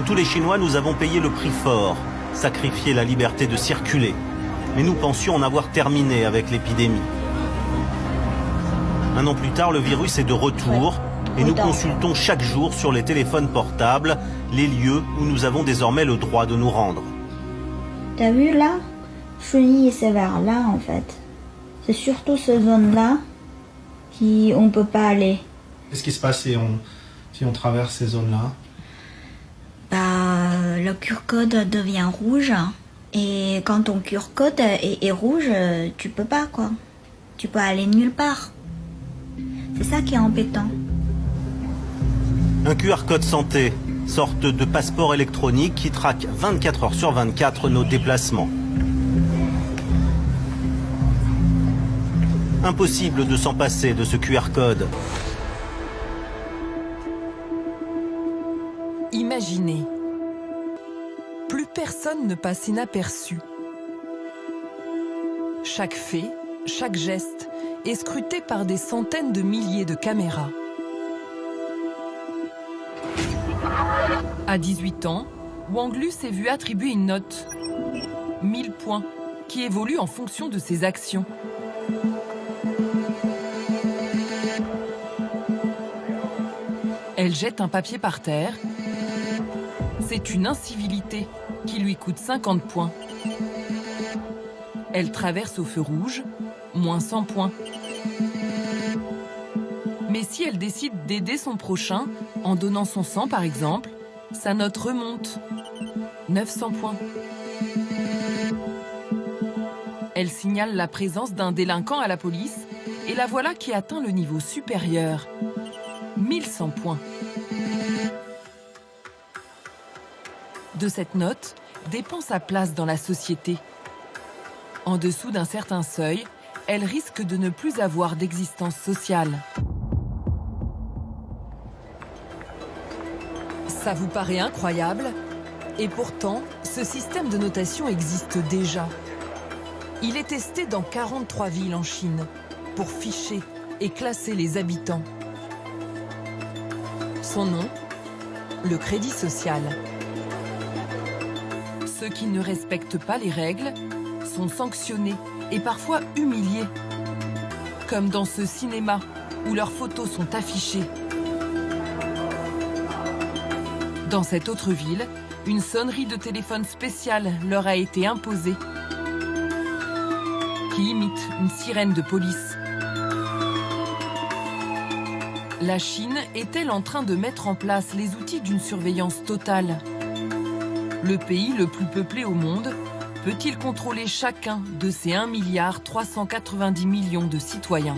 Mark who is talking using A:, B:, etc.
A: Comme tous les Chinois, nous avons payé le prix fort, sacrifié la liberté de circuler. Mais nous pensions en avoir terminé avec l'épidémie. Un an plus tard, le virus est de retour et nous consultons chaque jour sur les téléphones portables les lieux où nous avons désormais le droit de nous rendre.
B: T'as vu là? Chunyi, c'est vers là en fait. C'est surtout cette zone-là qu'on ne peut pas aller.
C: Qu'est-ce qui se passe si on traverse ces zones-là?
B: Le QR-code devient rouge. Et quand ton QR-code est rouge, tu peux pas quoi. Tu peux aller nulle part. C'est ça qui est embêtant.
A: Un QR code santé, sorte de passeport électronique qui traque 24 heures sur 24 nos déplacements. Impossible de s'en passer de ce QR code.
D: Imaginez. Plus personne ne passe inaperçu. Chaque fait, chaque geste est scruté par des centaines de milliers de caméras. À 18 ans, Wang Lu s'est vu attribuer une note, 1000 points, qui évolue en fonction de ses actions. Elle jette un papier par terre. C'est une incivilité qui lui coûte 50 points. Elle traverse au feu rouge, moins 100 points. Mais si elle décide d'aider son prochain, en donnant son sang par exemple, sa note remonte, 900 points. Elle signale la présence d'un délinquant à la police et la voilà qui atteint le niveau supérieur, 1100 points. De cette note dépend sa place dans la société. En dessous d'un certain seuil, elle risque de ne plus avoir d'existence sociale. Ça vous paraît incroyable? Et pourtant, ce système de notation existe déjà. Il est testé dans 43 villes en Chine pour ficher et classer les habitants. Son nom? Le crédit social. Ceux qui ne respectent pas les règles sont sanctionnés et parfois humiliés. Comme dans ce cinéma où leurs photos sont affichées. Dans cette autre ville, une sonnerie de téléphone spéciale leur a été imposée, qui imite une sirène de police. La Chine est-elle en train de mettre en place les outils d'une surveillance totale? Le pays le plus peuplé au monde peut-il contrôler chacun de ses 1,390 milliard de citoyens?